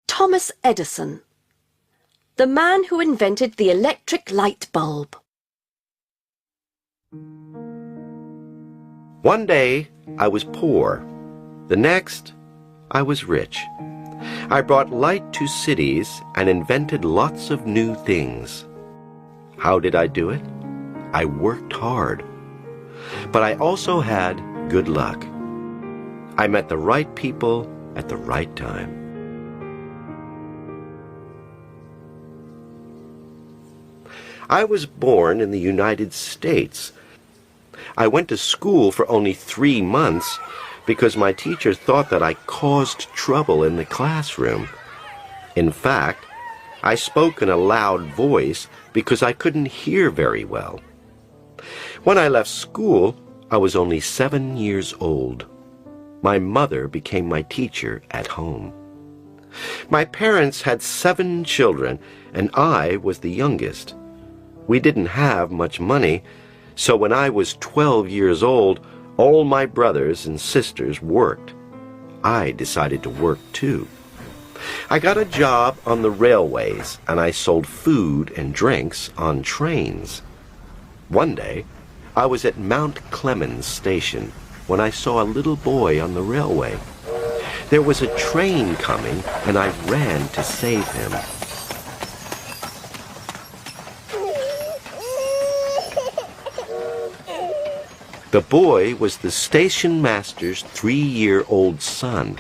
Thomas Edison, the man who invented the electric light bulb. One day, I was poor. The next, I was rich. I brought light to cities and invented lots of new things. How did I do it? I worked hard. But I also had good luck. I met the right people at the right time. I was born in the United States. I went to school for only 3 months because my teacher thought that I caused trouble in the classroom. In fact, I spoke in a loud voice because I couldn't hear very well. When I left school, I was only 7 years old. My mother became my teacher at home. My parents had 7 children, and I was the youngest. We didn't have much money, so when I was 12 years old, all my brothers and sisters worked. I decided to work too. I got a job on the railways, and I sold food and drinks on trains. One day, I was at Mount Clemens Station when I saw a little boy on the railway. There was a train coming, and I ran to save him. The boy was the station master's 3-year-old son.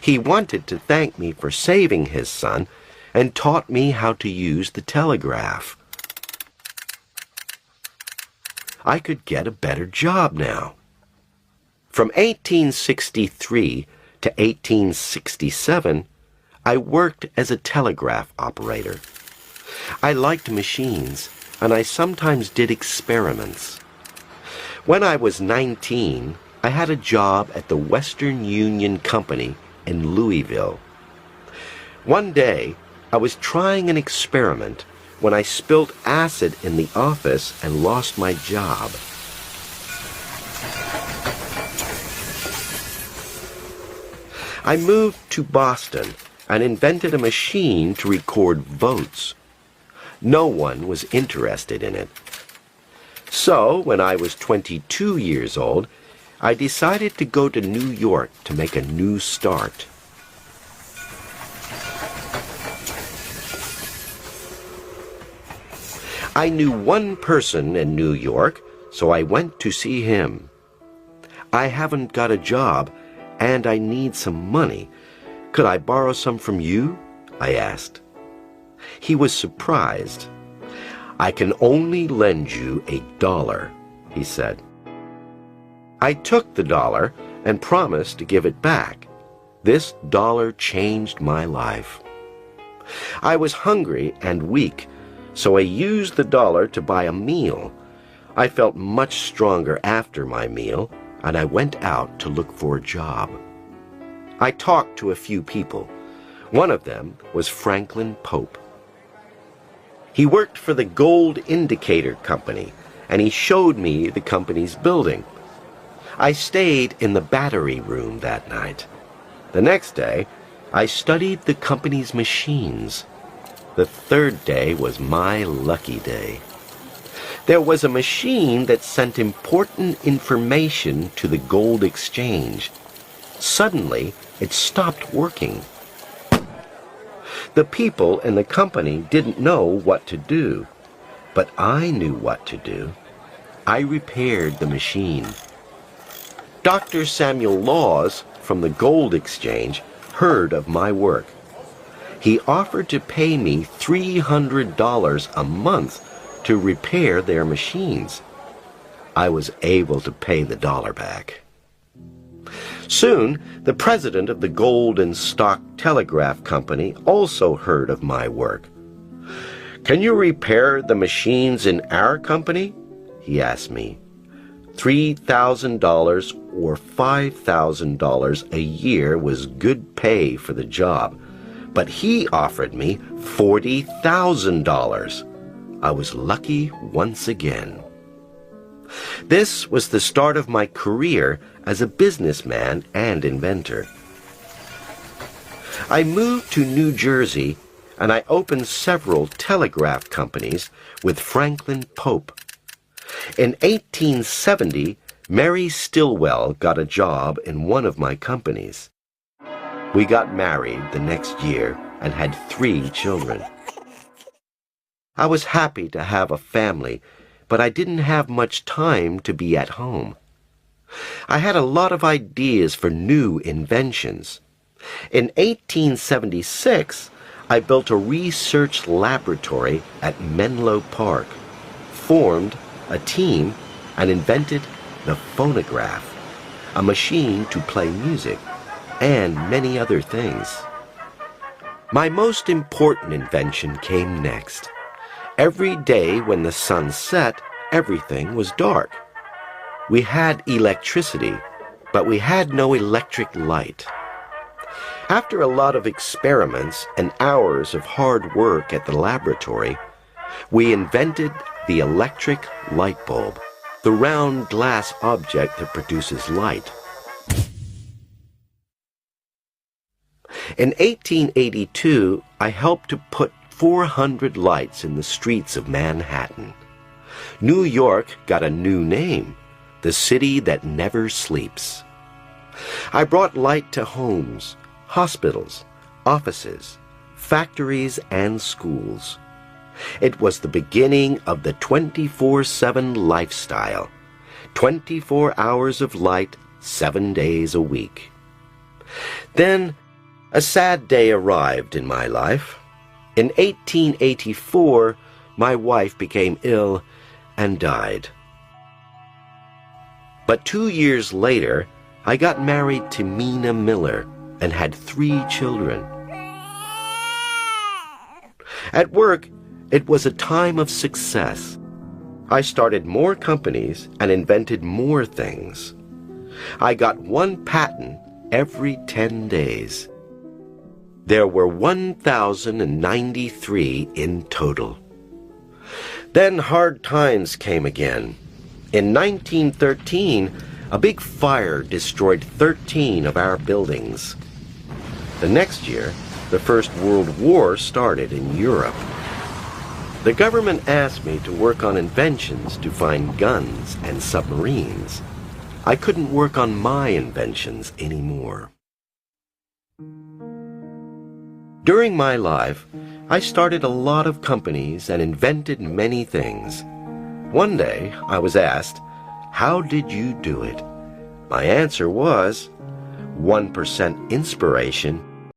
He wanted to thank me for saving his son and taught me how to use the telegraph. I could get a better job now. From 1863 to 1867, I worked as a telegraph operator. I liked machines, and I sometimes did experiments. When I was 19, I had a job at the Western Union Company in Louisville. One day, I was trying an experiment when I spilled acid in the office and lost my job. I moved to Boston and invented a machine to record votes. No one was interested in it. So, when I was 22 years old, I decided to go to New York to make a new start. I knew one person in New York, so I went to see him. I haven't got a job, and I need some money. Could I borrow some from you? I asked. He was surprised. I can only lend you $1, he said. I took the $1 and promised to give it back. This $1 changed my life. I was hungry and weak, so I used the $1 to buy a meal. I felt much stronger after my meal, and I went out to look for a job. I talked to a few people. One of them was Franklin Pope. He worked for the Gold Indicator Company, and he showed me the company's building. I stayed in the battery room that night. The next day, I studied the company's machines. The third day was my lucky day. There was a machine that sent important information to the gold exchange. Suddenly, it stopped working. The people in the company didn't know what to do, but I knew what to do. I repaired the machine. Dr. Samuel Laws from the Gold Exchange heard of my work. He offered to pay me $300 a month to repair their machines. I was able to pay the $1 back. Soon, the president of the Gold and Stock Telegraph Company also heard of my work. "Can you repair the machines in our company?" he asked me. $3,000 or $5,000 a year was good pay for the job, but he offered me $40,000. I was lucky once again. This was the start of my career as a businessman and inventor. I moved to New Jersey, and I opened several telegraph companies with Franklin Pope. In 1870, Mary Stilwell got a job in one of my companies. We got married the next year and had 3 children. I was happy to have a family, but I didn't have much time to be at home. I had a lot of ideas for new inventions. In 1876, I built a research laboratory at Menlo Park, formed a team, and invented the phonograph, a machine to play music, and many other things. My most important invention came next. Every day when the sun set, everything was dark. We had electricity, but we had no electric light. After a lot of experiments and hours of hard work at the laboratory, we invented the electric light bulb, the round glass object that produces light. In 1882, I helped to put 400 lights in the streets of Manhattan. New York got a new name, the city that never sleeps. I brought light to homes, hospitals, offices, factories, and schools. It was the beginning of the 24/7 lifestyle, 24 hours of light, 7 days a week. Then, a sad day arrived in my life. In 1884, my wife became ill and died. But 2 years later, I got married to Mina Miller and had 3 children. At work, it was a time of success. I started more companies and invented more things. I got 1 patent every 10 days. There were 1,093 in total. Then hard times came again. In 1913, a big fire destroyed 13 of our buildings. The next year, the First World War started in Europe. The government asked me to work on inventions to find guns and submarines. I couldn't work on my inventions anymore. During my life, I started a lot of companies and invented many things. One day, I was asked, "How did you do it?" My answer was, 1% inspiration